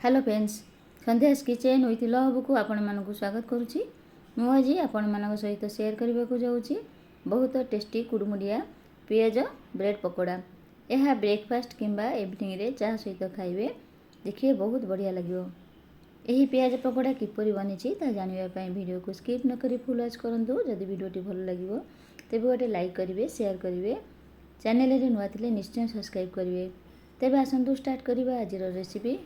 Hello friends, Sandhya's kitchen with love को आपण मानक स्वागत करुच्ची। मुझे आपण मान सहित शेयर करने को जाऊँगी बहुत टेस्टी कुड़मुड़िया पियाज ब्रेड पकोड़ा। यह ब्रेकफास्ट किंबा इवनिंग रे चाह सहित खाइबे, देखिए बहुत बढ़िया लगे। यही पियाज पकोड़ा किपरि बनी जानापी वीडियो को स्किप न करी फुल वॉच करूँ। जदि वीडियोटी भल लगे तेज गोटे लाइक करेंगे, शेयर करेंगे, चैनल रे नुआ थिले निश्चय सब्सक्राइब करेंगे। तेबे आसतु स्टार्ट करवा आज रेसिपी।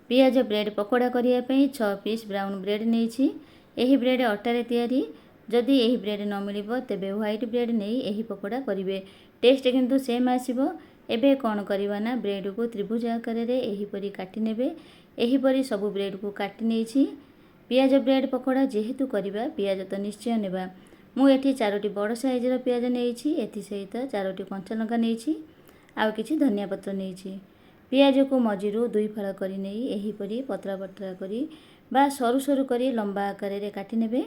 पियाज ब्रेड पकोड़ा करने 6 पीस ब्राउन ब्रेड नहीं। यही ब्रेड अटारे तैयारी। जदि यही ब्रेड न मिल तेबे व्हाइट ब्रेड नहीं यही पकोड़ा करेंगे। टेस्ट किंतु सेम आसीबो। एबे कौन करवा ना ब्रेड को त्रिभुज आकार रे एहीपरि काटी नेबे। एहीपरि सब ब्रेड को काटी नेछि। पियाज ब्रेड पकोड़ा जेहेतु करवा पियाज तो निश्चय नेबा। मु एठी 4टी बड़ साइज रो पियाज नेछि। एथि सहित 4टी कंचा लंका नेछि, आउ किछि धनिया पत्र नेछि। पियाज को मझिरू 2 फाड़ करी नहीं एहीपरि पतला पतला करी बा सरू सरू करी लंबा आकार रे काटी नेबे।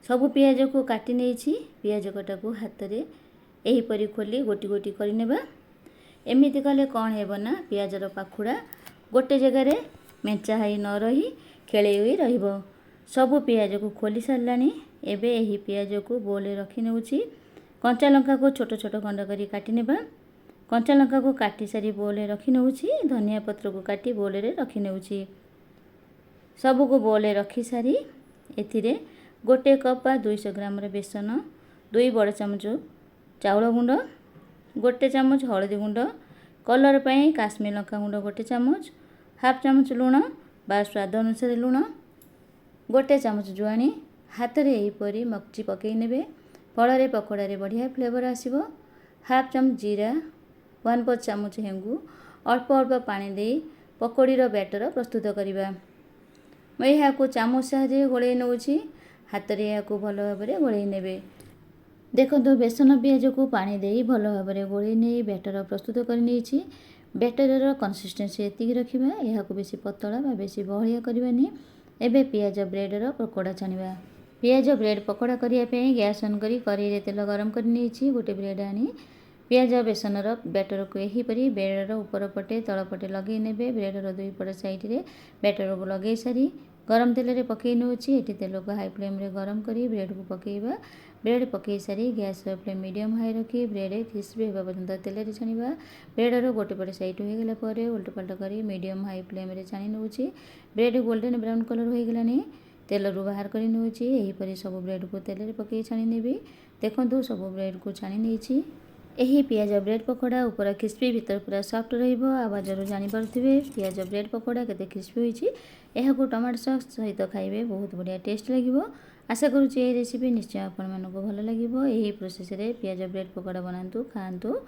सबु पियाज को काटी नेछि। पियाज कटा को हाथ रे एहीपरि खोली गोटी गोटी करी नेबा। एमिति कले कौन हेबो ना पियाज रो पाखुड़ा गोटे जगह रे मेंचा हाई न रही खेले हुई रहिबो। सबु पियाज को खोली सारलानी। एबे एही पियाज को बोले रखी नेउछि। कंचा लंका को छोट छोट खंड करी काटी नेबा। कंचा लंका को काटी सारी बोले रखी नेउछि। धनिया पत्र को काटी बोले रे रखी नेउछि। सबु को बोले रखी सारी एथिरे गोटे कप बा 200 ग्राम रे बेसन, 2 बड़ चमच चाउल गुंड, गोटे चमच हळदी गुंड, कलर पई काश्मीर लंका गुंड गोटे चमच, हाफ चमच लूण बा स्वाद अनुसार लूण, गोटे चमच जुआनी हाथ रे एहीपरि मक्ची पकई नेबे। फल रे पकोड़ा रे बढ़िया फ्लेवर आसीबो। हाफ चमच जीरा, 1/4 चामच हेंगु, अल्प अल्प पानी दे पकोड़ी रो बैटर प्रस्तुत करिबा। मैं यहाँ को चामच साहाय्य गोले नौछि। हाथ रे या को भल भाबरे गोले नेबे। देखंतु बेसन पियाज को पानी दे भल भाबरे गोले नै बैटर प्रस्तुत कर नेछि। बैटर रो कंसिस्टेंसी एतिक रखिबा। यहाँ को बेसी पतला बा बेसी बहलिया करबानी। एबे पियाज ब्रेड रो पकोड़ा छानिबा। पियाज ब्रेड पकोड़ा करिया पे गैस ऑन करी कढ़ाई रे तेल गरम कर नेछि। गोटे ब्रेड आनी पियाज बेसन रो बैटर को एहीपरि ब्रेड रो ऊपर पटे तल पटे लगे नेबे। ब्रेड रो 2 पट साइड रे बैटर को लगे सारी गरम तेल रे पकई नउछि। एठी तेल को हाई फ्लेम रे गरम करी ब्रेड को पकेइबा। ब्रेड पकई सारी गैस रो फ्लेम मीडियम हाई रखी ब्रेड क्रिस्पी हेबा पर्यंत तेल रे छानिबा। ब्रेड रो गोटे पट साइड हो गेला परे उल्टा पल्टा करी मीडियम हाई फ्लेम रे छानी नउछि। ब्रेड गोल्डन ब्राउन कलर हो गेलानी तेल रू बाहर करी नउछि। एहीपरि सब ब्रेड को तेल रे पकई छानी नेबी। देखंतु सब ब्रेड को छानी नेछि। यही पियाज ब्रेड पकोड़ा ऊपर क्रिस्पी भीतर पूरा सॉफ्ट रहिबो। आवाज रो जानि पारथिबे पियाज ब्रेड पकोड़ा केते क्रिस्पी होइछि। एहा को टमाटो सॉस सहित खाइबे बहुत बढ़िया टेस्ट लागिबो। आशा करूछि ए रेसिपी निश्चय आपन मानको भल लागिबो। एही प्रोसेस रे पियाज ब्रेड पकोड़ा बनांतु खांतु।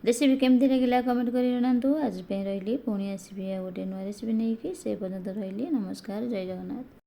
रेसिपी केमति लागिला कमेंट करि जणांतु। आज पे रहिली पुणी आसीबे गोटे नुआ रेसिपी नै कि से पर्यंत रहिली। नमस्कार, जय जगन्नाथ।